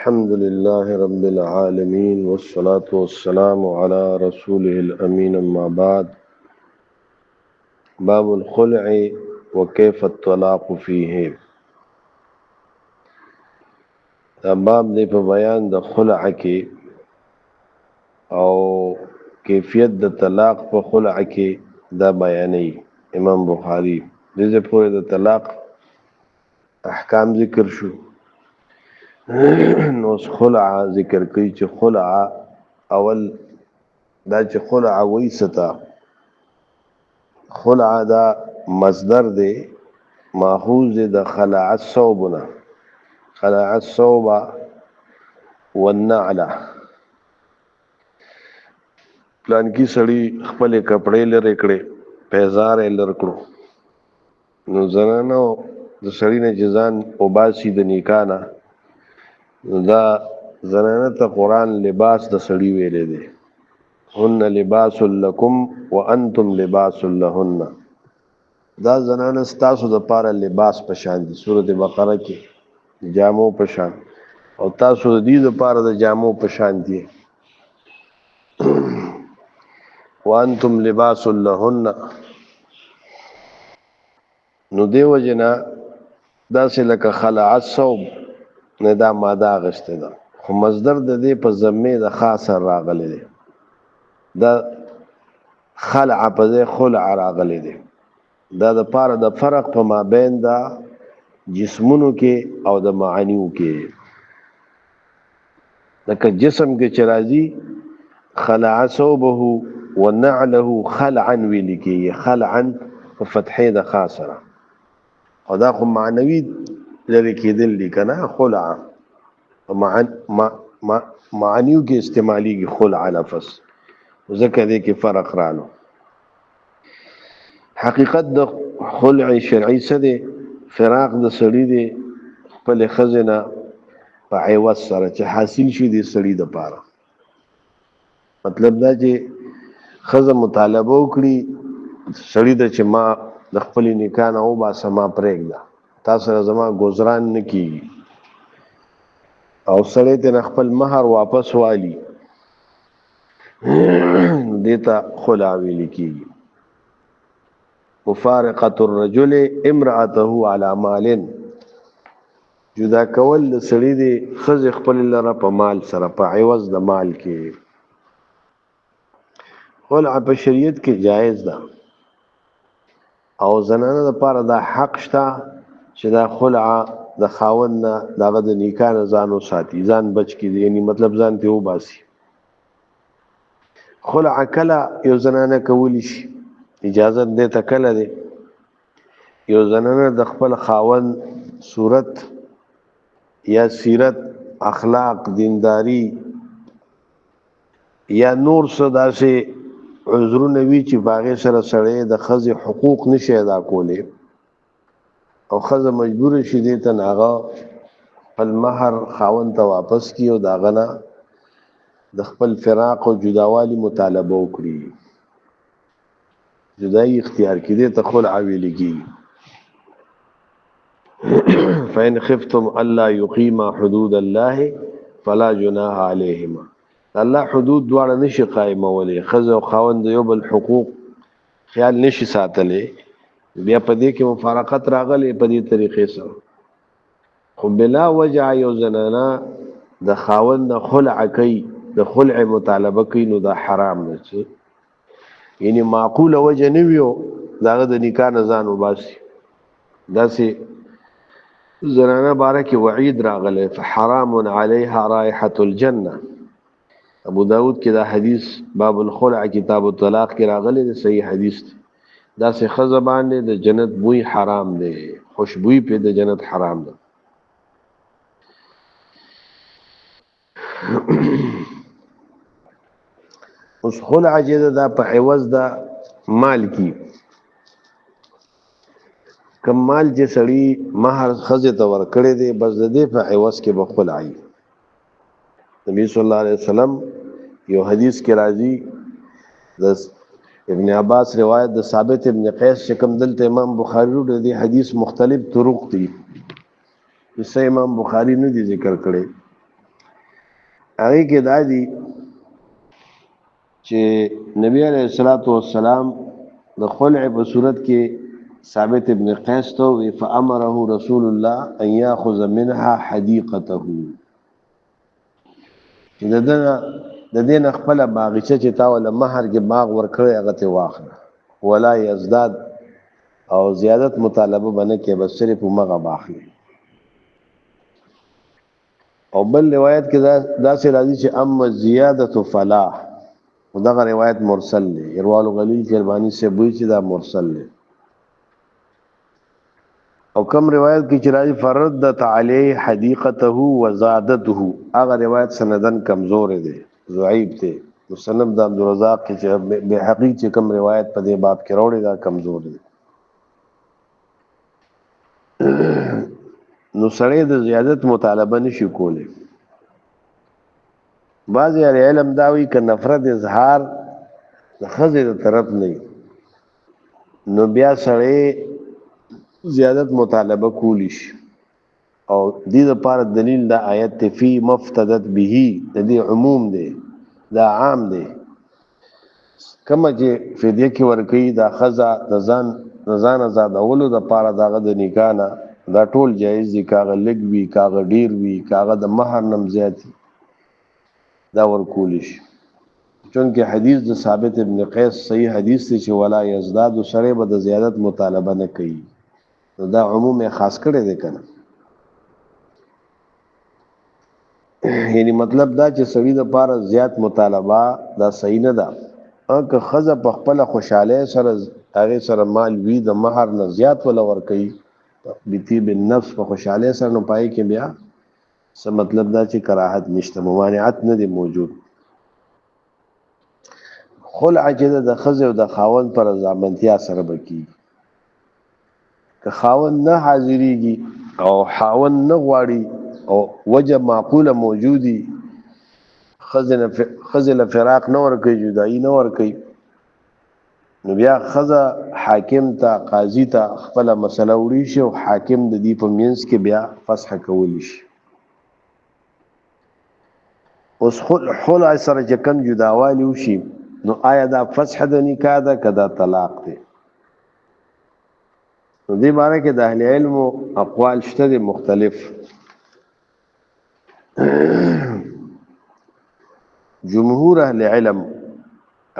الحمد لله رب العالمين والصلاة والسلام على رسوله الأمين أما بعد باب الخلع وكيف الطلاق فيه دا باب دی په بیان د خلع کې او کیفیت د طلاق په خلع کې دا بیانې امام بخاری دغه پورې د طلاق احکام ذکر شو نو خلع ذکر کوي چې خلع اول دا چې خلع وایستا خلع دا مصدر دی ماخوذ د خلع الثوبنا خلع الثوب والنعل پلان کی سړی خپل کپڑے لری کړي پیزار لر کړو نو زنانو د سړی نه جزان او باسی د نکاح دا زنانه ته قران لباس د سړی ویلې دي هن لباس لکم وانتم لباس لهن دا زنانه ستاسو د پاره لباس پشان دي سورته بقره کې جامو پشان او تاسو د دې د پاره د جامو پشان دي وانتم لباس لهن نو دیو جنا دا سلک خلع الثوب نه دا ماده غشته ده خو مصدر د دې په ضمه د خاصه راغلی دی دا خلع په ځای خلع راغلی دی دا د پاره د فرق په مابین دا جسمونو کې او د معانیو کې لکه جسم کې چرازی خلع ثوبه ونعله خلعا ولیکي خلعا په فتحې د خاصه او دا خو معنوي لري کېدل دي کنه خلع معانیو کې استعمالي خلع لفظ ذکر دې کې فرق رالو حقیقت د خلع شرعي څه دی فراق د سړی دی خپل خزنه په عوض سره چې حاصل شي د سړی د پاره مطلب دا چې خزه مطالبه وکړي سړی د چې ما د خپل نکاح نه او با سما پرېږده تاسو زما گزاران نه کیږي او سړی ته خپل مہر واپس والی دیتا خلع ویل کیږي مفارقه الرجل امراته على مال جدا کول سړی دی خزه خپل لره په مال سره په عوض د مال کې خلع په شریعت کې جایز ده او زنانه د پاره دا حق شته چې دا خلع د خاوند نه دغه د نکاح نه ځانو ساتي ځان بچ کی یعنی مطلب ځان ته وباسي خلع کله یو زنانه کولی شي اجازه دې ته کله دی یو زنانه د خپل خاوند صورت یا سیرت اخلاق دینداری یا نور صدا سے عذرونه وی چې باغې سره سړی د خزې حقوق نشي ادا کولی او خزه مجبور شي دې ته ناغه خپل مہر خاوند ته واپس کی او داغه نه د خپل فراق او جداوالی مطالبه وکړي جدای اختیار کړي ته خلع ویلږي فإن خفتم ألا يقيما حدود الله فلا جناح عليهما الله حدود دواړه نشي قائمولې خزه او خاوند یو بل حقوق خیال نشي ساتلې بیا په دې کې مفارقت راغلي په دې طریقې سره خو بلا وجع یو زنانا د خاوند خلع کوي د خلع مطالبه کوي نو دا حرام نه شي یعنی معقوله وجه نه ویو داغه د نکاح نه ځان وباسي داسې زنانا بارکه وعید راغله فحرام علیها رائحه الجنه ابو داود کې دا حدیث باب الخلع کتاب الطلاق کې راغلی دی صحیح حدیث دا سه خزه باندې د جنت بوی حرام دی خوشبوئی په د جنت حرام ده اوس خلع جده دا په عوض دا مال کی کم مال چې سړی مہر خزه ته ور کړی دی بس د دې په عوض کې به خلعي نبی صلی الله علیه وسلم یو حدیث کې راځي د ابن عباس روایت د ثابت ابن قیس شکم دلته امام بخاری ورو دی حدیث مختلف طرق دي چې امام بخاری نه دي ذکر کړي هغه کې دا دي چې نبی علیہ الصلوۃ والسلام د خلع په صورت کې ثابت ابن قیس ته وی فامره رسول الله ان ياخذ منها حديقته د دین خپل باغچه چې تا ول مہر کې باغ ورکړی هغه ته واخله ولا یزداد او زیادت مطالبه بنه کې بس صرف مغه باخله. او بل روایت کې دا سه راځي چې اما زیادت فلاح دغه روایت مرسل دی. اروال غلیل کې البانی سے بوئی چې دا مرسل دی. او کم روایت کې چې راځي فردت علی حدیقته وزادته هغه روایت سندن کمزور دی ضعیف دی. مصنف د عبدالرزاق چې به حقیقت چې کم روایت په دې باب کې راوړي دا کمزور دی. نو سړی د زیادت مطالبه نشي کولی. بعضی اهل علم داوی ک نفرت اظهار د خزر طرف نه نو بیا سړی زیادت مطالبه کولی شي. او دې لپاره دلیل د آیت ته فی مفتدت به د دې عموم دی دا عام دی. کما چې فدیه کې ورکی دا خزا د ځان آزاد اولو د پاره داغه د نکاح نه دا ټول جایز دي. کاغه لګ وی کاغه ډیر وی کاغه د مہر نم زیاتی دا ورکول شي. چونکه حدیث د ثابت ابن قیس صحیح حدیث دی چې ولا یزداد سره به د زیادت مطالبه نه کوي. دا عموم خاص کړي دی کنه. یعنی مطلب دا چې سوي د پاره زیات مطالبه دا صحیح نه ده. که خزه په خپل خوشاله سره هغه سره مال وی د مہر نه زیات ولا ور کوي بیتی بالنفس په خوشاله سره نو پای کې بیا څه مطلب دا چې کراهت نشته ممانعت نه دی موجود. خلع چې د خزه او د خاون پر ضمانتیا سره بکی که خاون نه حاضریږي او خاون نه غواړي او وجه معقوله موجودی خزه فراق نه ور کوي جدائی نه ور کوي نو بیا خزه حاکم ته قاضی ته خپل مسله وړي شي او حاکم د دې په مینس کې بیا فسخ کولی شي. اوس خلع سره چې کوم جداوالی وشي نو آیا دا فسخ د نکاح ده کدا طلاق ده. نو دې باره کې د اهل علم اقوال شته دي مختلف. جمهور اهل علم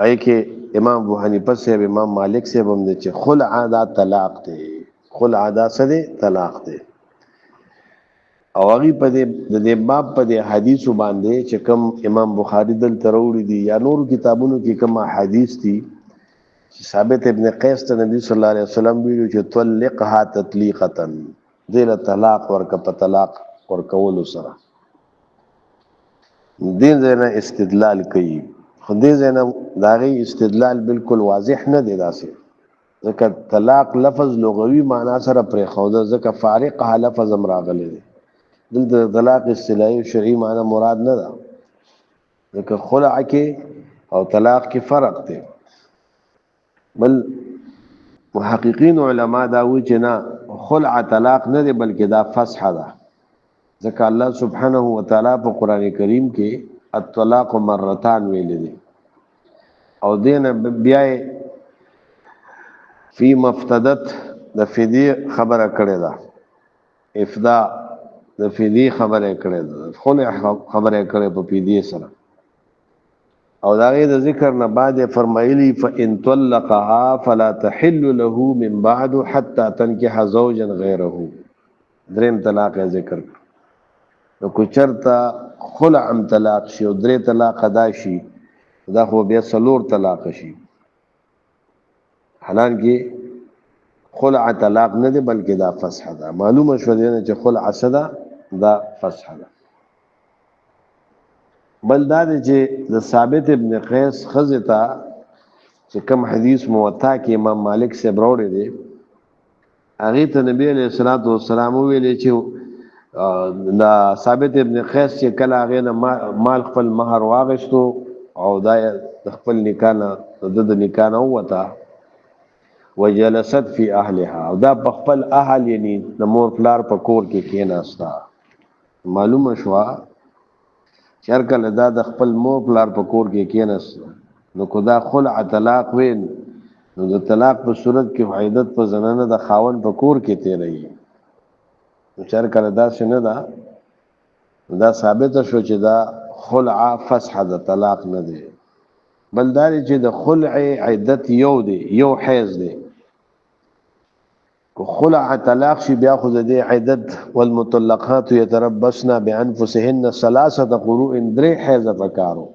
ای کې امام ابو حنیفه صاحب امام مالک صاحب هم دي چې خلع دا طلاق دی. خلع دا څه دی طلاق دی. او هغه په دې باب په دې حدیث باندې چې کوم امام بخاری دل تروړي دي یا نور کتابونو کې کوم حدیث دي چې ثابت ابن قیس ته نبی صلی الله علیه وسلم ویلو چې طلقها تطلیقه دل طلاق ورک په طلاق ورکول سره دین زنه استدلال کوي. خو دې زنه داغي استدلال بالکل واضح نه دی داسې ځکه طلاق لفظ لغوي معنا سره پرې خوده ځکه فارقه لفظ امراغله دی. دلته طلاق اصطلاحي او شرعي معنا مراد نه ده ځکه خلع کې او طلاق کې فرق دی. بل محققین علما دا وی چې نه خلع طلاق نه دی بلکې دا فسخ ده ځکه الله سبحانه و تعالی په قران کریم کې الطلاق مرتان ویل دي او دین بیا فی مفتدت د فدیه خبره کړې ده. افداء د فدیه خبره کړې ده. خلع خبره کړې په فدیه سره او داغه د ذکر نه بعد فرمایلی فان طلقها فلا تحل له من بعد حتى تنكح زوجا غيره. دریم طلاق ذکر نو کو چرتا خلع ام طلاق شي او درې طلاق ادا شي دا خو بیا څلور طلاق شي. حالان کې خلع طلاق نه دی بلکې دا فسخ ده. معلومه شو دی چې خلع صدا دا فسخ ده. بل دا چې د ثابت ابن قیس خزتا چې کوم حدیث موطا کې امام مالک سے بروړي دي هغه ته نبی علیہ الصلوۃ والسلام ویلي چې دا ثابت ابن قیس چې کله هغه نه مال خپل مہر واغشتو او دا خپل نکاح نه د نکاح نه وتا وجلست فی اهلها او دا خپل اهل یعنی د مور پلار په کور کې کېناستا. معلومه شو چر کله دا د خپل مور پلار په کور کې کېناست نو کو دا خلع طلاق وین نو د طلاق په صورت کې عیدت په زنانه د خاون په کور کې تیري نو چر کله دا څنګه دا ثابت شو چې دا خلع فسخ د طلاق نه دی بلداري چې د خلع عیدت یو دی یو حیض دی کو خلع طلاق شي بیا خو د عیدت والمطلقات يتربصن بانفسهن ثلاثه قروء درې حیض پکارو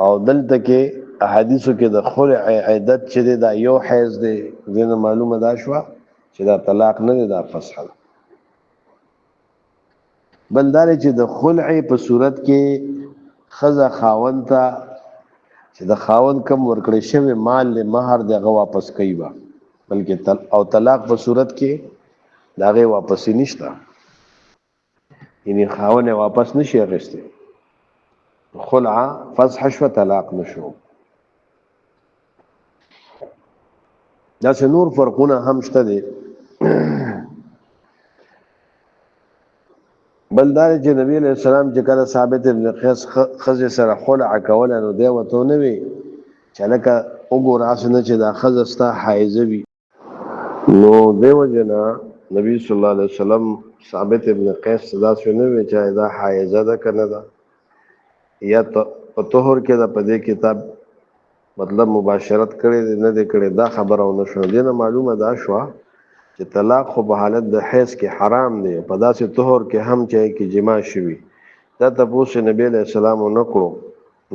او دلته کې احادیثو کې د خلع عیدت چې دا یو حیض دی دنه معلومه دا شو چې دا طلاق نه دی دا فسخ بلداري چې د خلع په صورت کې خزه خاون ته چې د خاون کم ورکړی شوی مال له مہر دغه واپس کوي بلکې او طلاق په صورت کې داغه واپس نشته یعنی خاون واپس نشي اخیسته خلع فسخ شو طلاق نشو دا نور فرقونه هم شته دي بلدار چې نبی علیہ السلام چې کله ثابت ابن قیس خزه سره خلع کول نو دی وته نه وی چې لکه وګور اسنه چې دا خزه ستا حایزه وي نو دیو جنا نبی صلی الله علیه وسلم ثابت ابن قیس صدا شنو وی چې دا حایزه ده کنه دا یا په طهور کې دا په دې کتاب مطلب مباشرت کړي نه دي کړي دا خبره ونه شو دي نه معلومه دا شو چې طلاق خو په حالت د حیض کې حرام دی په داسې طهور کې هم چې کې جما شوي دا تاسو نبی علیہ السلام نکړو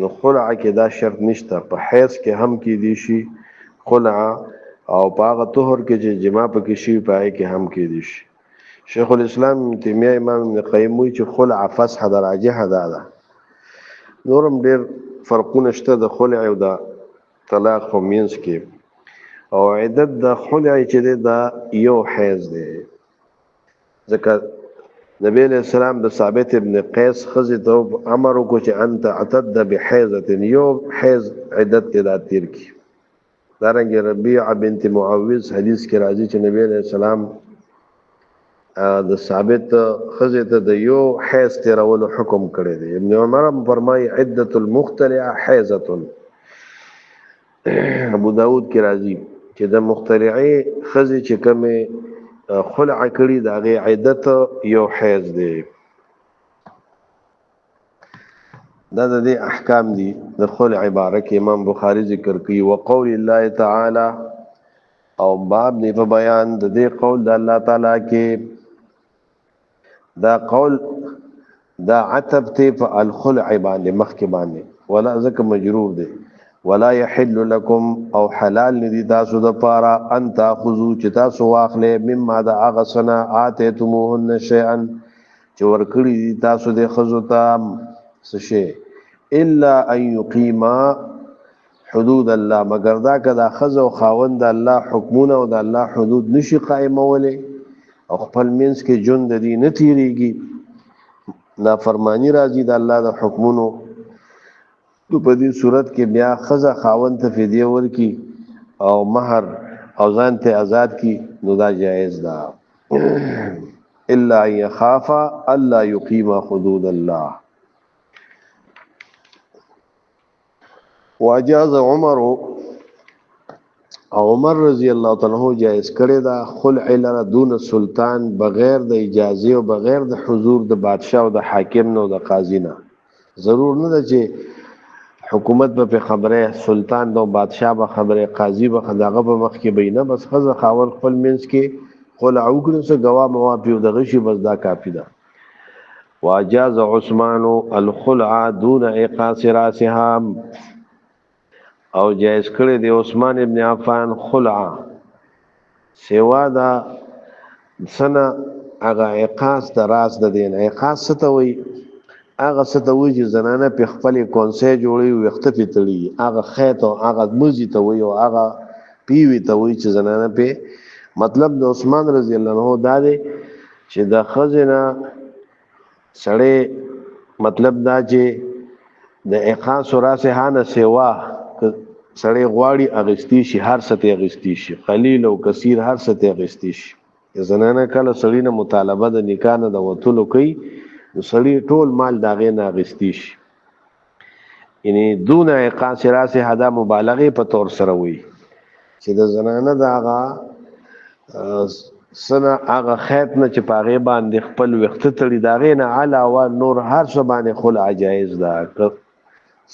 نو خلع کې دا شرط نشته په حیض کې هم کې دي شي خلع او پاغه طهور کې چې جما پکې شي پای کې هم کې دي شي شیخ الاسلام تیمیه امام ابن قیم وی چې خلع فسخ دراجه ده نورم ډیر فرقونه شته د خلع او د طلاق په مینس کې او عدت د خلع چې دا یو حیض دی ځکه نبی علیہ السلام د ثابت ابن قیس خزه ته امر کو چې انت اعتد بحیضه یو حیض عدت دا تیر کی دارنګ ربیع بنت معوذ حدیث کې راځي چې نبی علیہ السلام د ثابت خزه ته د یو حیض تیرولو حکم کړی دی ابن عمر فرمایي عدت المختلعه حیضه ابو داود کې راځي چې د مخترعي خزي چې کومه خلع کړي د هغه عدت یو حیض دی دا د احکام دي د خلع عبارت کې امام بخاری ذکر کوي وقول الله تعالی او باب دی په بیان د دې قول د الله تعالی کې دا قول دا عتب ته په الخلع باندې مخ کې باندې ولا ذکر مجرور دی ولا يحل لكم او حلال ندي تاسو د پاره ان تاخذو چې تاسو واخلې مما دا اغسنا اتيتموهن شيئا چې ورکړي دي تاسو د خزو ته څه الا ان يقيما حدود الله مگر دا کدا خزو خاوند الله حکمونه او د الله حدود نشي قائمولې او خپل منس کې جون د دې نتیریږي نافرمانی راځي د الله د حکمونو تو په دې صورت کې بیا خزه خاوند ته فدیه ورکی او مہر او ځان ته آزاد کی نو دا جائز ده الا يخاف الا يقيم حدود الله واجاز عمر رضی الله تعالی عنہ جائز کړی دا خلع لرا دون سلطان بغیر د اجازه او بغیر د حضور د بادشاہ او د حاکم نو د قاضی نه ضرور نه ده چې حکومت به خبره سلطان دو بادشاہ به خبره قاضی به خداغه په مخ کې بینه بس خزه خاور خپل منس کې خلع او کړو څه گواه موافق دغه شی بس دا کافی ده واجاز عثمان الخلع دون اقاص راسها او جائز کړی دی عثمان ابن عفان خلع سوا دا سنه هغه اقاص د راس د دین اقاص ته وي هغه ستوي چې زنانه په خپل کونسه جوړي او اختفي تړي هغه خیت او هغه موزي ته وي او هغه پیوي ته وي چې زنانه په مطلب د عثمان رضی الله عنه دا دی چې د خزنه سړی مطلب دا چې د اقاص راسه هانه سیوا سړی غواړي اغستی شي هر څه اغستی شي قلیل او کثیر هر څه اغستی شي زنانه کله سړی نه مطالبه د نکاح نه د وتلو کوي نو سړی ټول مال داغه نه غستی شي یعنی دون اقاص راس حدا مبالغه په تور سره وي چې د زنانه داغه سنه هغه خیط نه چې پاغه باندې خپل وخت تړي داغه نه علاوه نور هر څه باندې خلع جایز ده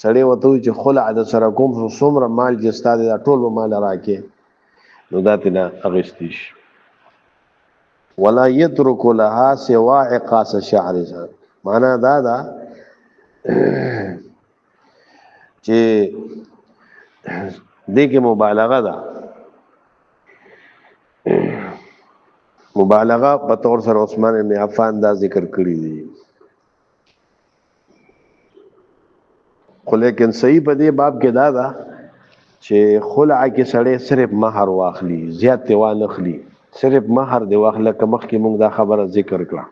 سړی وته چې خلع د سره کوم څومره مال چې ستاده دا ټول مال راکې نو داتنه اغستیش ولا يترك لها سوا عقاص شعرها معنا دا چې دغه مبالغه ده مبالغه په تور سره عثمان ابن عفان دا ذکر کړی دی خو لیکن صحیح په دې باب کې دا چې خلع کې سړی صرف مہر واخلي زیات تی وانخلي صرف مہر دی واخله کمخ کې موږ دا خبره ذکر کړه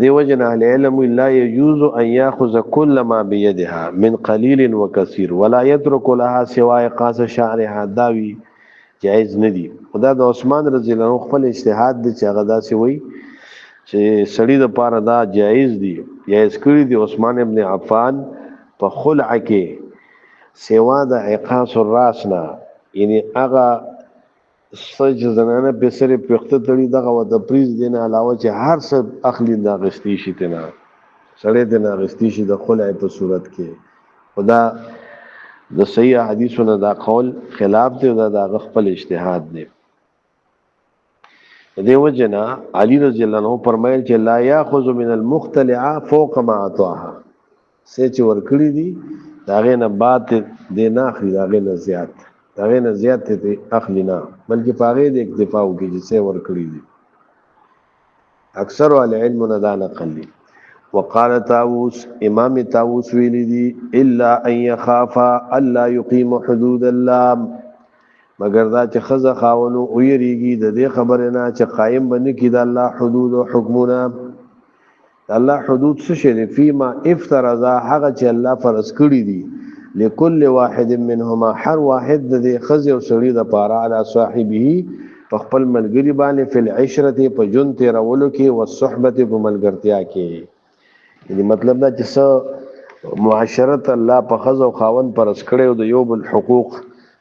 دی وجن اهل علم لا يجوز ان ياخذ كل ما بيدها من قليل وكثير ولا يترك لها سوى قاص شعرها داوي جائز ندي خدا د عثمان رضی الله عنه خپل اجتهاد دي چې هغه داسې وای چې سړی د پاره دا جائز دي جائز کړی دی عثمان ابن عفان په خلع کې سوا د عقاص الراس نه یعنی هغه سج زنانه به سره پخته تړي دغه و د پریز دینه علاوه چې هر څه اخلي دا غستی شي تنه سړی دینه غستی شي د خلع په صورت کې خدا د صحیح حدیثونو دا قول خلاف دی دا خپل اجتهاد دی دیو جنا علی رضی الله عنه فرمایل چې لا یاخذ من المختلعه فوق ما اعطاها سې چې ورکړي دي داغه نه بعد دی نه اخلي داغه نه زیات داغه نه زیات ته اخلي نه بلکې پاره د اکتفا وکړي چې سې ورکړي دي اکثر العلم نه دا نقل دي وقال طاووس امام طاووس ویلی دي الا ان يخاف الا يقيم حدود الله مگر دا چې خزه خاونو او یریږي د دې خبره نه چې قائم بنه کې د الله حدود او حکمونه الله حدود څه شي فيما افترض هغه چې الله فرض کړی دي لكل واحد منهما هر واحد د خزه او سړي د پاره علی صاحبه په خپل ملګری باندې فل عشرته په جون تیرولو کې او صحبت په ملګرتیا کې یعنی مطلب دا چې معاشرت الله په خزه او خاون پر اس کړي او د یو بل حقوق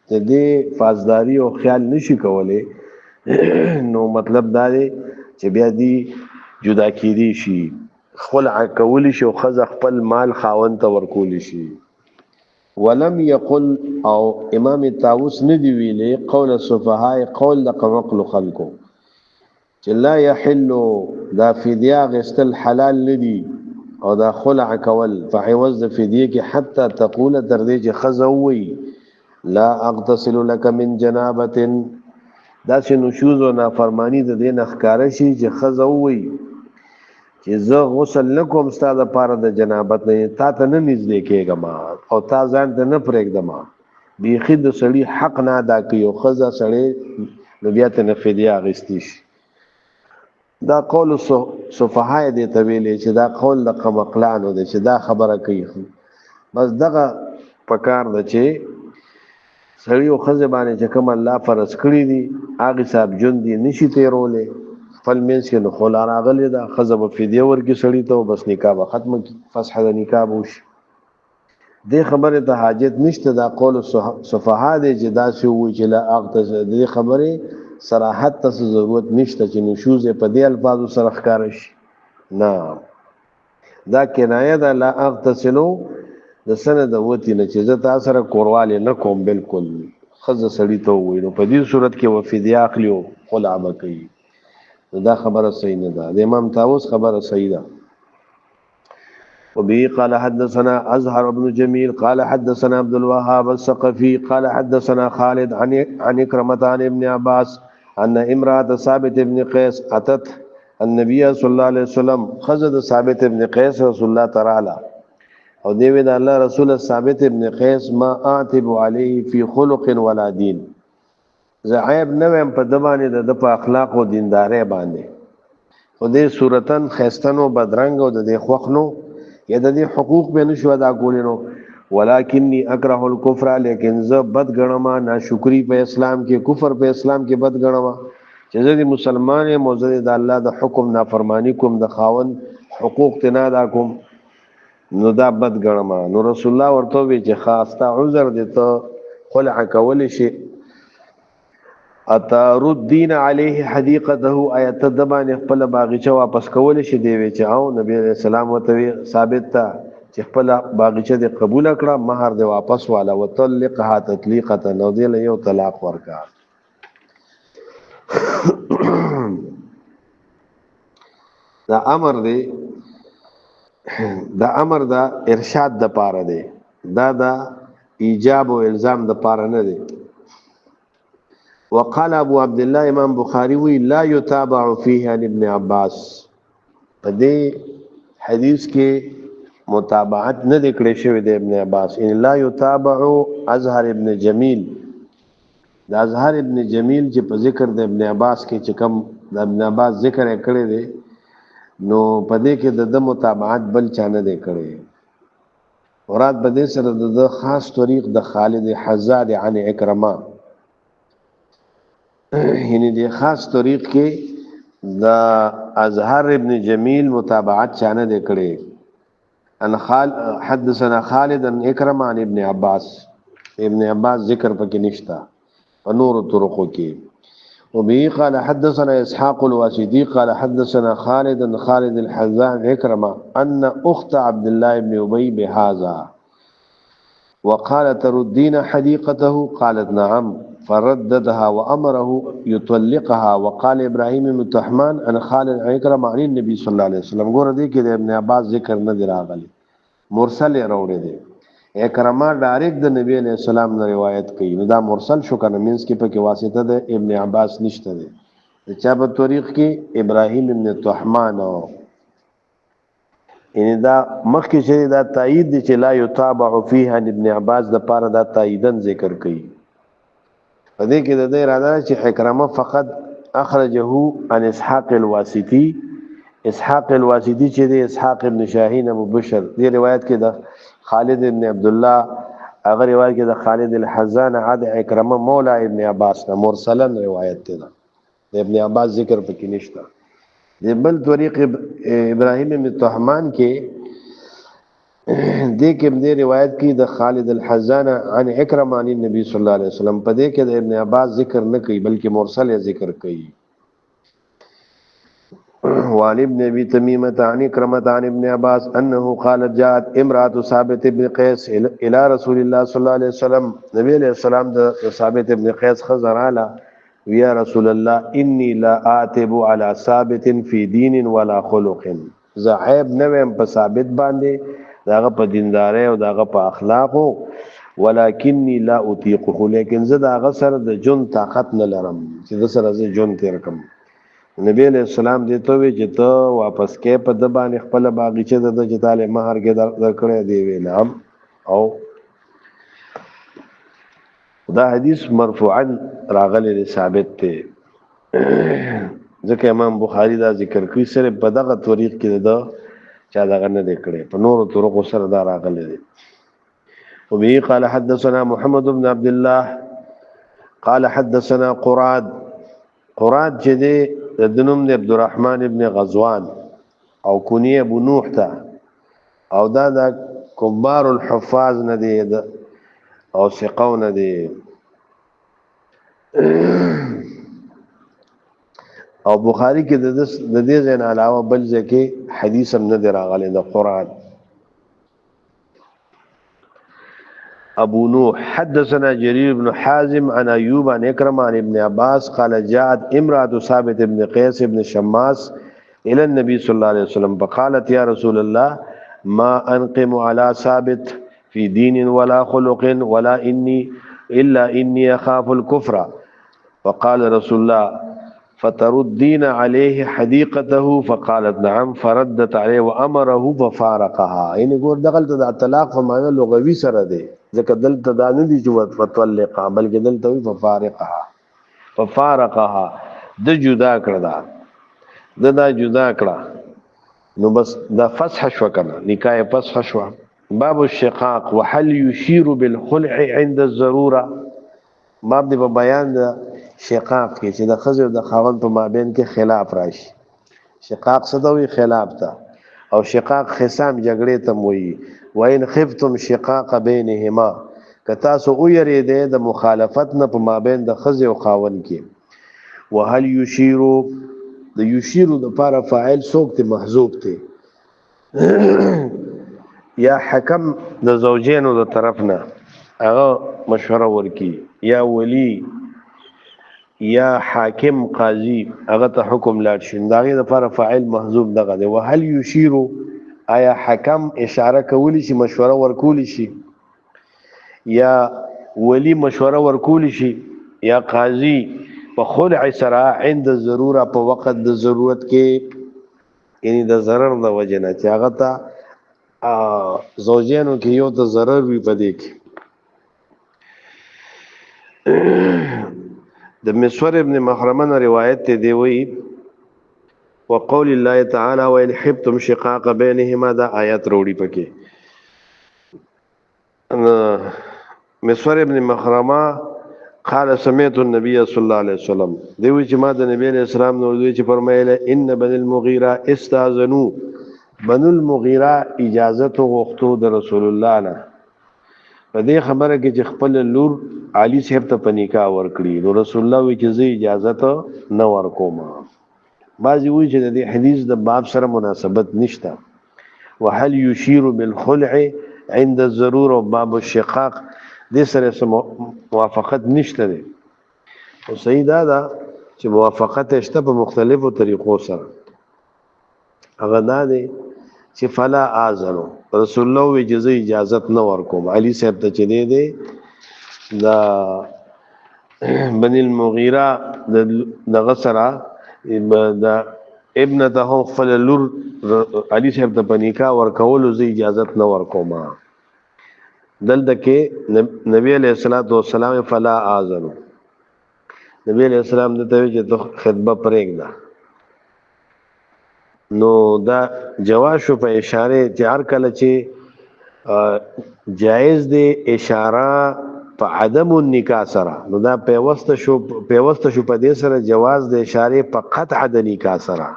ته دې فازداری او خیال نشي کولای نو مطلب دا دی چې بیا دې جدا کیدی شي خپل عقول شي او خزه خپل مال خاون ته ورکول شي ولم يقل او امام طاووس ندی ویلې قول السفهاء قول لقمقل خلقو چې لا يحل دا فدیه غستل حلال ندی او دا خلع کول فعوض فدیه کې حتی تقول تر دې چې خزه وي لا اغتسل لك من جنابه دا چې نشوز او نافرمانی د دین اخکار شي چې خزه وي چې زه غسل نکوم ستاسو لپاره د جنابت نه تا ته نه نږدې کېږم او تا ځان ته نه پرېږدم بیخي د سړي حق نه ادا کوي او خزه سړی نو بیا ته نه فدیه اخیستی شي دا قول صفحای دی طویلې چې دا قول د قمقلانو دی چې دا خبره کوي بس دغه پکار ده چې سړی او خزه باندې چې کوم الله فرض کړی دي هغه صاحب جون دي نشي تیرولې خپل مینس کې نو خلا راغلی دا خزه په فدیه ورکی سړی ته بس نکاح به ختم کی فسخ د نکاح وش دې خبره ته حاجت نشته دا قول صفحا دی چې دا شی وی چې لا اغتز دې خبره صراحت ته ضرورت نشته چې نشوز په دې الفاظو سره ښکار شي نه دا کنایه ده لا اغتسلو د سند د وتی نه چې زه تاسو سره کورواله نه کوم بالکل خزه سړی ته وای نو په دې صورت کې وفدیه اخلیو خلع کوي دا خبره صحیح نه ده د امام طاووس خبره صحیح ده وبه قال حدثنا ازهر بن جميل قال حدثنا عبد الوهاب الثقفي قال حدثنا خالد عن اكرمه عن ابن عباس ان امراه ثابت بن قيس اتت النبي صلى الله عليه وسلم خزد ثابت بن قيس رسول الله تعالى او دیوی دا الله رسول ثابت ابن قیس ما اعتب علیه فی خلق ولا دین زعیب نویم په دبانې د په اخلاق او دیندارۍ باندې خو دې صورتن خستنو بدرنګ او د خوخنو یا د دې حقوق به نشو ادا کولینو ولکنی اکره الکفر لیکن ز بد غنما ناشکری په اسلام کې کفر په اسلام کې بد غنما چې زه مسلمان یم او زه د الله د حکم نافرمانی کوم د خاوند حقوق تنا دا کوم نو دا بد ګڼم. نو رسول الله ورته وی چې خاصه عذر دي ته خلع کول شي. اتردین علیه حدیقته آیت دبان خپل باغچه واپس کول شي دی وی چې او نبی رسول الله وته ثابت تا چې خپل باغچه دې قبول کړه مہر دې واپس والا وطلقها تطلیقه نو دې له یو طلاق ورکا. دا امر دا ارشاد د پاره دی دا ایجاب او الزام د پاره نه دی. وقال ابو عبد الله امام بخاری وی لا يتابع فيه عن ابن عباس په دې حدیث کې متابعت نه دکړې شوی د ابن عباس ان لا يتابع ازهر ابن جمیل د ازهر ابن جمیل چې په ذکر د ابن عباس کې چې کم د ابن عباس ذکر کړی دی نو په دې کې د متابعت بل چانه دی کړی. مراد په دې سره د خاص طریق د خالد حزاد عن اکرمه یعنی د خاص طریق کې د ازهر ابن جمیل متابعت چانه دی کړی. ان حدثنا خالد ان اکرم عن ابن عباس ذکر پکې نشتا ونور طرقو کې. وبه قال حدثنا اسحاق الواسطي قال حدثنا خالد الحزان اكرم ان اخت عبد الله بن ابي بهذا وقال تردين حديقته قالت نعم فرددها وامره يطلقها. وقال ابراهيم بن طحمان ان خالد اكرم عن النبي صلى الله عليه وسلم. ګور دي کې د ابن عباس ذکر نه دی راغلی مرسل راوړی دی. اکرما ډایرکټ د نبی علیہ السلام نه روایت کوي نو دا مرسل شو کنه مینس کې پکې واسطه د ابن عباس نشته دی. چا په طریق کې ابراهیم ابن طحمان او ان دا مخکې چې دا تایید دي چې لا یتابع فیها ابن عباس د پاره دا تاییدن ذکر کوي. په دې کې د دې اراده چې اکرما فقط اخرجه عن اسحاق الواسطي چې د اسحاق ابن شاهین ابو بشر دی روایت کې د خالد ابن عبد الله اگر روایت کې د خالد الحزان عاد اکرمه مولا ابن عباس نه مرسلا روایت ده د ابن عباس ذکر پکې نشته. د بل طریق ابراهیم ابن طحمان کې د کوم دی روایت کې د خالد الحزان عن اکرمه عن النبي صلی الله علیه وسلم په دې کې د ابن عباس ذکر نه کوي بلکې مرسل ذکر کوي. وعن ابن ابي تميمه عن اكرمه عن ابن عباس انه قالت جاءت امراه ثابت بن قيس الى رسول الله صلى الله عليه وسلم. نبی علیہ السلام د ثابت ابن قيس خزراله ويا رسول الله اني لا اعتب على ثابت في دين ولا خلق. زعيب نوم په ثابت باندې داغه په دینداري او داغه په اخلاقو ولكني لا اطيقه لیکن زه داغه سره د جون طاقت نه لرم چې د سره زه جون تیر کم. نبی علیہ السلام دې ته وی چې ته واپس کې په د باندې خپل باغچه د جتاله مہر کې درکړې دی وی نعم. او دا حدیث مرفوعا راغلی ثابت ته ځکه امام بخاری دا ذکر کوي سره په دغه طریق کې دا چا دغه نه دکړي په نور طرق سره دا راغلی دی. وبه قال حدثنا محمد بن عبد الله قال حدثنا قراد چې دی د دنوم د عبدالرحمن ابن غزوان او کنی ابو نوح تا او دا د کبار الحفاظ نه دی او ثقو نه دی او بخاری کې د دې ځین علاوه بل ځکه حدیث هم نه دی راغلی د قرآن. ابو نوح حدثنا جرير بن حازم عن ايوب عن اكرم عن ابن عباس قال جاءت امراه ثابت بن قيس بن شماس الى النبي صلى الله عليه وسلم فقالت يا رسول الله ما انقم على ثابت في دين ولا خلق ولا اني اخاف الكفر. فقال رسول الله فتردين عليه حديقته فقالت نعم فردت عليه وامره ففارقها. یعنی ګور دغلت د طلاق په معنی لغوي سره دی ځکه دلته دا نه دی چې فتطلقها بلکې دلته وی ففارقها د جدا کړه دا جدا کړه نو بس دا فسخ شو کنه نکاح فسخ شو. باب الشقاق وهل يشير بالخلع عند الضروره. باب دی په بیان د شقاق کې چې د ښځې او د خاوند په مابین کې خلاف راشي. شقاق څه ته وایي؟ خلاف ته. او شقاق خصام جګړې ته وایي. وان خفتم شقاق بینهما، که تاسو ویریدئ د مخالفت نه په مابین د ښځې او خاوند کې. وهل یشیرو، د یشیرو د پاره فاعل څوک ته؟ محذوب ته. یا حکم د زوجینو د طرف نه هغه مشوره ورکی، یا ولی یا حاکم قاضی هغه ته حکم لاړ شي، داغه د لپاره فاعل محذوب دغه دی. وهل یشیرو، آیا حکم اشاره کولی شي، مشوره ورکولی شي، یا ولی مشوره ورکولی شي، یا قاضی په خلع سره عند الضروره په وخت د ضرورت کې، یعنی د ضرر د وجه نه چې هغه ته زوجینو کې یو د ضرر وي پدې کې. د مسور ابن مخرمه روایت ته دی وی وقول الله تعالی وان خفتم شقاق بینهما، دا آیت وروړي پکې. مسور ابن مخرمه قال سمعت النبي صلى الله عليه وسلم، دی وی چې ما د نبی علیہ السلام نور دی چې فرمایله ان بني المغیرہ استاذنوا، بنو المغیرہ اجازت غوښتو د رسول الله نه په دې خبره کې چې خپل لور علي صاحب ته په نکاح ورکړي، نو رسول الله وی چې زه اجازه نه ورکوم. بعضی وی چې د دې حدیث د باب سره مناسبت نشته. وهل يشير بالخلع عند الضروره باب الشقاق دې سره موافقت نشته دی. او صحیح دا چې موافقت شته په مختلفو طریقو سره. هغه دا دی چې فلا اذنو، رسول الله وی جزې اجازت نه ورکوم علي صاحب ته چې دی دا بني المغیرہ د غسرا د ابنته خپل لور علي صاحب ته په نکاح ورکول زې اجازت نه ورکوم. دلته کې نبی علیہ الصلوۃ والسلام فلا اذنو، نبی علیہ السلام دته چې خطبه پرېږده، نو دا جواز شو په اشاره چې هر کله چې جائز دی اشاره په عدم النکاح سره، نو دا پیوسته شو په دې سره جواز د اشاره په قطع د نکاح سره.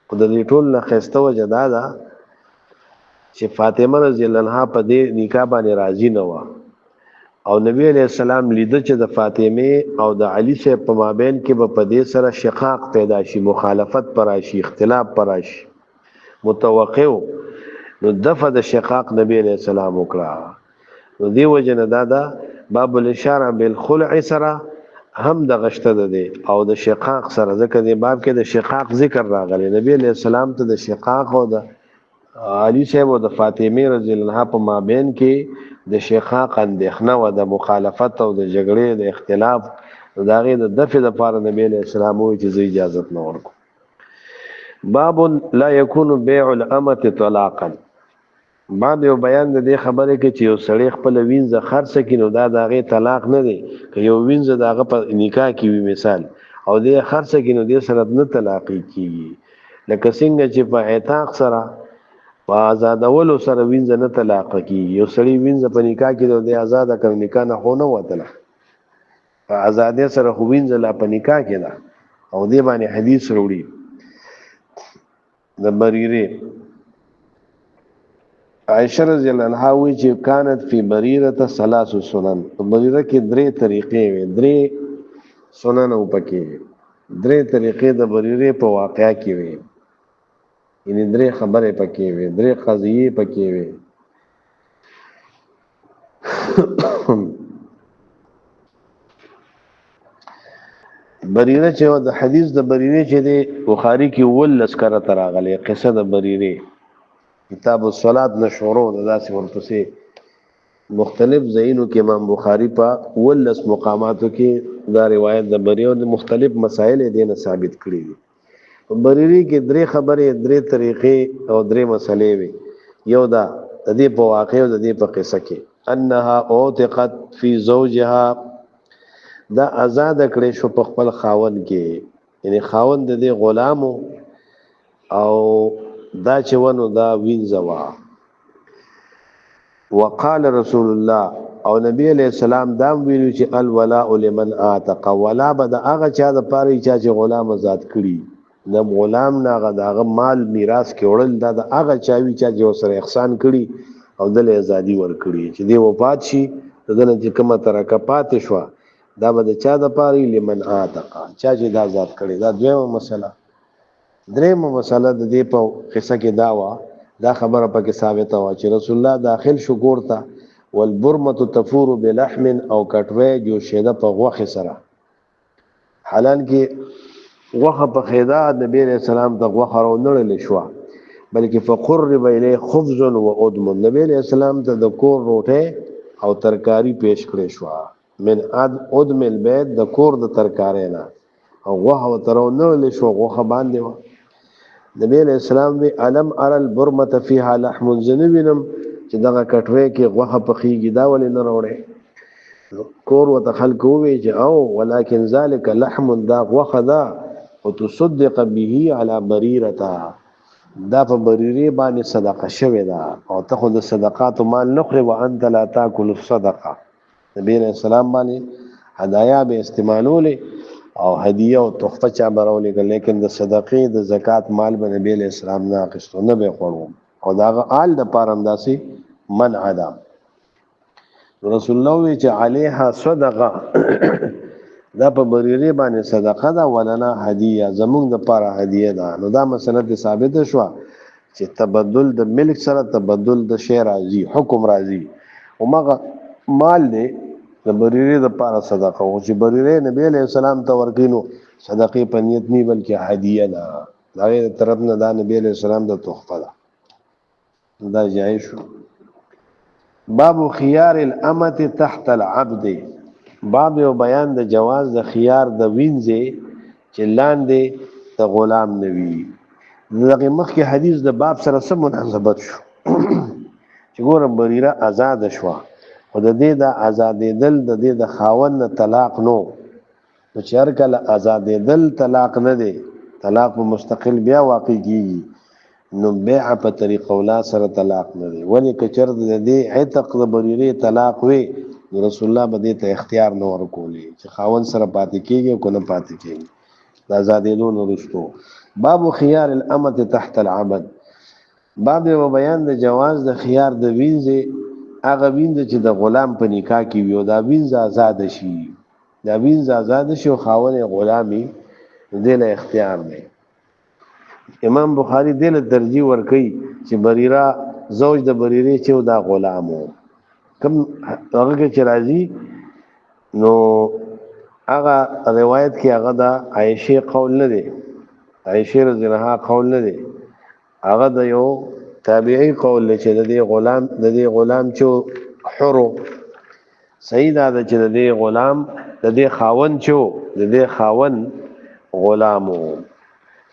خو د دې ټول نه خسته وجه دا ده چې فاطمه رضی الله عنها په دې نکاح باندې راضی نه و، او نبی علیہ السلام لیده چې د فاطمه او د علی صاحب په مابین کې په دې سره شقاق پیدا شي، مخالفت پر راشي، اختلاف پر راشي متوقع، نو دفع د شقاق نبی علیہ السلام وکړه. نو دی وجه نه دا باب الاشاره بالخلع سره هم د غشته ده او د شقاق سره، ځکه دی باب کې د شقاق ذکر راغلی. نبی علیہ السلام ته د شقاق او د علی صاحب او د فاطمه رضی الله عنها په مابین کې د شقاق اندېښنه او د مخالفت او د جګړې د اختلاف داغه د دفع د پاره نبی علیہ السلام وی چې اجازه نه ورکو. باب لا يكون بيع الامه طلاقا، باب یو بیان د دې خبره کې چې یو سړی خپل وینځه خرڅ کینو دا داغه طلاق نه دی، که یو وینځه داغه په نکاح کې وي مثال او دې خرڅ کینو دې سره نه طلاق کیږي. لکه څنګه چې په اعتاق سره په آزادولو سره وینځه نه طلاق کیږي. یو سړی وینځه په نکاح کې د آزاد کړ نکاح نه هونه وتله، په آزادې سره خو وینځه لا په نکاح کې ده. او دې باندې حدیث وروړي د بریره عائشہ رضی الله عنها وی چې كانت فی بریره ثلاث سنن، په بریره کې درې طریقې وي، درې سنن او پکې درې طریقې د بریره په واقعیا کې وي، یعنی درې خبرې پکې وي، درې قضیې پکې وي. بریره چې د حدیث د بریره چې د بخاری کې ول لسکره تراغله قصه د بریره کتاب الصلات نشورو داسې ورپسې مختلف ځایونو کې امام بخاری په ولس مقاماتو کې دا روایت د بریره د مختلف مسائل دې نه ثابت کړي دي. بریری کې درې خبرې، درې طریقې او درې مسلې وي. یو دا د دې په واقع او د دې په قصه کې انها اوتقت فی زوجها، دا آزاد کړې شو په خپل خاوند کې، یعنی خاوند د دې غلامو او دا چې ونو دا وینځوا. وقال رسول الله او نبی علیہ السلام دا ویلو چې الولاء لمن اعتق ولا بد هغه چا د پاره چې غلام آزاد کړي د غلام نه هغه مال میراث کې وړل دا د هغه چاوي چې سره احسان کړي او د ازادي ور کړي چې دی وفات شي دنه چې کومه ترکه پاتې شو دا به چا د پاره لمن اعتق چا چې دا آزاد کړي دا دویمه مسله. درېمه مسله د دې په قصه کې دا خبره پکې ثابته و چې رسول الله داخل شو ګورته والبرمه تفور بلحم او کټوي جو شیده په غوخه سره حالان کې غوخه په خیدا نبی رسول سلام ته غوخه راونړل شو بلکې فقرب الیه خبز و ادم نبی رسول سلام ته د کور روټه او ترکاری پیش کړې شو من ادم البيت د کور د ترکاری نه او غوخه ترونړل شو غوخه باندې نبی علیہ السلام وی علم ارى البرمه فيها لحم زنوینم چې دغه کټوي کې غوخه پخېږي دا ولې نه وروړي کور وته خلق وی چې او ولکن ذلك لحم دا غوخه دا او تصدق به على بريره دا په بریره باندې صدقه شوی دا او ته خو د صدقات مال نخره وانت لا تاكل الصدقه نبی علیہ السلام باندې هدايا به استعمالوله او هدیه او تحفه چا برولې لیکن د صدقې د زکات مال به نبی علیہ السلام نه اخیستو نه به خورو او دا آل د پاره داسي منع ده. رسول الله وی چې علیها صدقه دا په بریری باندې صدقه ده ولنا هدیه زمونږ د پاره هدیه ده. نو دا مسله ثابت شو چې تبدل د ملک سره تبدل د شی راځي حکم راځي او مغه مال دی د بریری د پاره صدقه او چې بریری نبی علیہ السلام ته ورکینو صدقې په نیت نه بلکې هدیه ده دا طرف نه دا نبی علیہ السلام د تحفه ده دا جایز شو. باب خيار الامه تحت العبد باب یو بیان د جواز د خيار د وینځه چې لاندې د غلام نوي دغه مخکې حدیث د باب سره سم مناسبت شو چې ګورم بریره آزاد شو او د دې د آزادېدل د دې د خاوند طلاق نو چې هر کله آزادېدل طلاق نه دی طلاق په مستقل بیا واقع کیږي نو بیع په طریقه ولا سره طلاق نه دی ولې کچر د دې عتق د بریره طلاق وي رسول الله به دې ته اختیار نه ورکولې چې خاوند سره پاتې کیږي او نه پاتې کیږي د آزادېدو نه وروسته. باب خيار الامه تحت العبد باب یو بیان د جواز د خيار د وینځه هغه وینځ چې د غلام په نکاح کې وي او دا وینځ آزاد شي دا وینځ آزاد شي او خاوند غلامي دله اختیار دی. امام بخاری دله ترجیح ورکړي چې بریره زوج د بریره چې دا غلامو کوم هغه کې چې راځي نو هغه روایت کې هغه دا عائشه قول نه دی عائشه رضی الله عنها قول نه دی هغه د یو تابعی قول چې د دې غلام چې حرو صحیح دا چې د دې غلام د دې خاون چې د دې خاون غلامو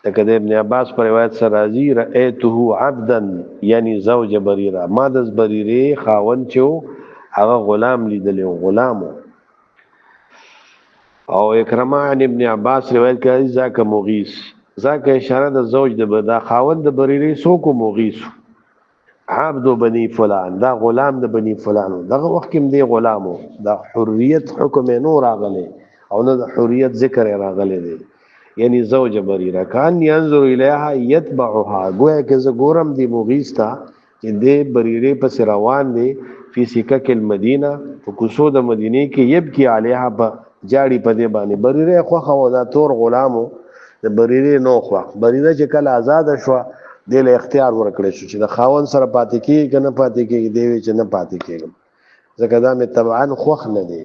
لکه د ابن عباس پر روایت سره راځي رأيته عبدا یعنی زوج بریره ما د بریره خاون چې هغه غلام لیدل غلامو. او اکرمه عن ابن عباس روایت کوي ذاک مغیث ذاک اشاره د زوج د خاون د بریره سو کو مغیث عبد بني فلان دا غلام د بني فلان دغه وخت کې دی غلامو دا حریت حکم نور راغله او نه د حریت ذکر راغله دی یعنی زوج بریره کان ينظر الیها يتبعها گویا کې ز ګورم دی مغیث تا چې دی بریره پس روان دی فی سکک المدینه په کوڅو د مدینه کې یبکی علیها جاړي په دی باندې بریره خو خو دا تور غلامو د بریره نو خو بریره چې کله آزاد شو دله اختیار ورکړی شو چې د خاون سره پاتې کیږي کنه پاتې کیږي دی چې نه پاتې کیږي ځکه دا مې طبعا خوخ نه دی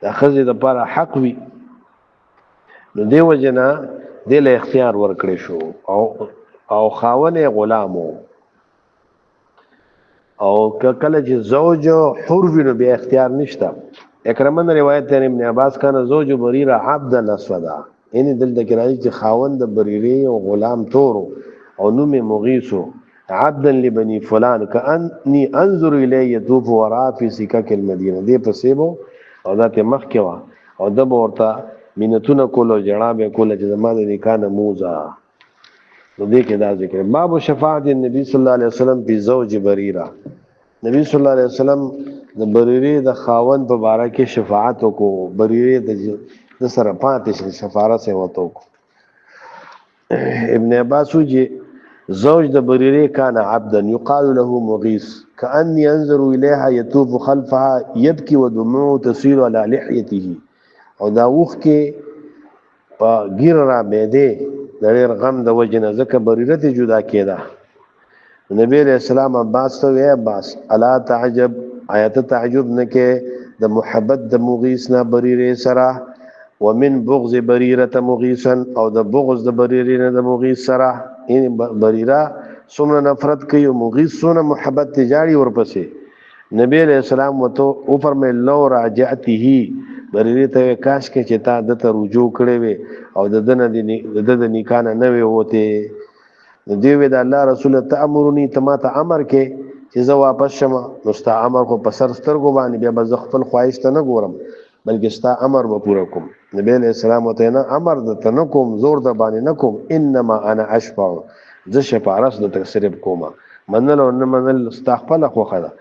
د خزې د لپاره حق وي نو دی وجنا دله اختیار ورکړی شو او خاون غلامو او کله چې زوج حر وي نو بیا اختیار نشته. اکرمن روایت ته ابن عباس کانه زوج بریره عبد الاسودا یعنی دلته کې راځي چې خاون د بریره او غلام تورو او نوم مغیثو عبدا لبني فلان كاني انظر اليه يطوف وراء في سكك المدينه دې پسېبو او دا ته مخ کې وا او د ورته مينتونه کولو جړه به کوله چې زماده نکانه موزه نو دې کې دا ذکر باب شفاعت النبي صلی الله علیه وسلم په زوج بریره نبی صلی الله علیه وسلم د بریری د خاوند په باره کې شفاعت وکړو، بریری د سره پاتې شي شفاعت یې وته. ابن عباس وجه زوج د بریری کان عبدا يقال له مغيث كأني انظر اليها يطوف خلفها يبكي ودموع تسيل على لحيته. او دا وخ کې په ګیر را بيده د ډېر غم د وجنه ځکه بریره ته جدا کېده. نبی علیہ السلام عباس ته وی عباس الا تعجب، آیت تعجب نه کې د محبت د مغیث نه بریره سره، ومن بغض بریره مغیثا، او د بغض د بریره نه د مغیث سره. ان بریره څومره نفرت کوي او مغیث څومره محبت تجاری ورپسې. نبی علیہ السلام وته او فرمایل لو راجعته، بریره ته کاش کې چې تا د ته رجوع کړې وي او د دنه د نکانه نه وي وته. دی وی د الله رسول تامرنی تما ته امر کې چې زه واپس شم، نو ستا امر کو په سر سترګو باندې بیا به خپل خواهش ته نه ګورم بلکې ستا امر به پوره کوم. نبی علیہ السلام ته نه امر د نه کوم، زور د باندې نه کوم، انما انا اشفع، زه شفاعت د تکسرب کوم، منل او نه منل ستا خپل خوخه ده،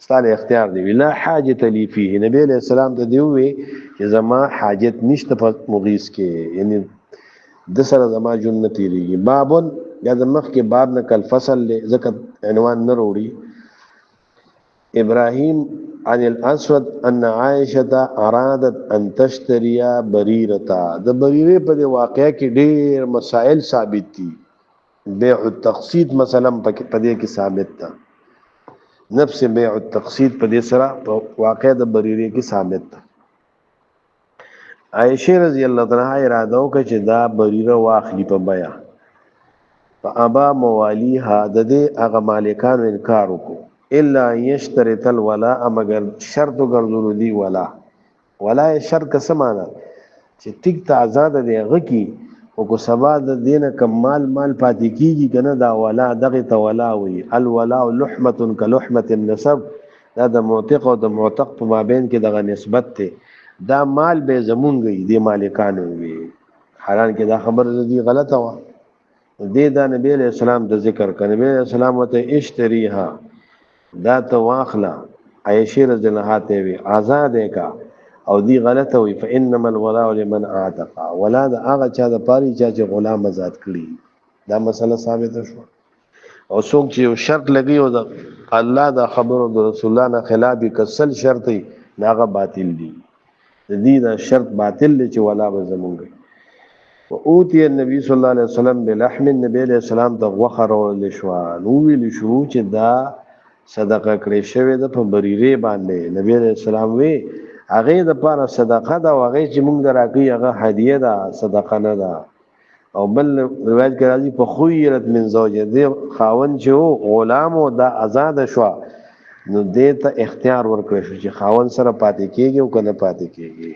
ستا له اختیار دی. لا حاجت لی فيه، نبی علیہ السلام ته دی وی چې زما حاجت نشته په مغیث کې، یعنی د سره زما جون نه تیریږي. بابن یا د مخ کې باب نه کل فصل له ذکر عنوان نه وروړي. ابراهيم عن الاسود ان عائشه ارادت ان تشتري بريره. د بریره په واقعه کې ډېر مسائل ثابت دي. بيع التقسيط مثلا په دې کې ثابت ده، نفس بيع التقسيط په دې سره په واقعه د بریره کې ثابت ده. عائشه رضی الله عنها اراده وکړه چې دا بریره واخلي په بیا، فابا موالیها د دې هغه مالکانو انکار وکړو، الا یشترط الولاء، مگر شرط ګرځول دی ولا شرط کسمانه چې ټیک ته آزاد دی غکی او کو سبا د دینه کمال مال پاتې کیږي کنه، دا ولا دغه ته ولا وی. الولاء لحمه کلحمه النسب، دا د موثق او د معتق په مابین کې دغه نسبت ته، دا مال به زمونږ دی مالکانو وی. حالان کې دا خبر دی غلطه و. دا نبی علیہ السلام د ذکر کړه، نبی علیہ السلام وته اشتریها، دا ته واخلا. عائشہ رضی الله عنها ته وی آزاد کا، او دی غلطه وی فانما الولاء لمن اعتق، ولا دا هغه چا د پاری چا چې غلام آزاد کړي. دا مسله ثابت شو. او څوک چې شرط لګي او د الله دا خبرو د رسول الله نه خلاف کسل شرط هغه باطل دي. د دې دا شرط باطل دی چې ولا به زمونږ. و اوتی النبی صلی الله علیه وسلم بلحم، النبی علیہ السلام د غوخه ورول شو، نو ویل شو چې دا صدقه کړی شوی د په بریره باندې. نبی علیہ السلام وی هغه د پاره صدقه دا، هغه چې موږ دراکې هغه هدیه ده، صدقه نه ده. او بل روایت کې راځي په خویرت من زوجه، دې خاون چې غلام او دا آزاد شو، نو دې ته اختیار ورکړی شو چې خاون سره پاتې کېږي او کنه پاتې کېږي.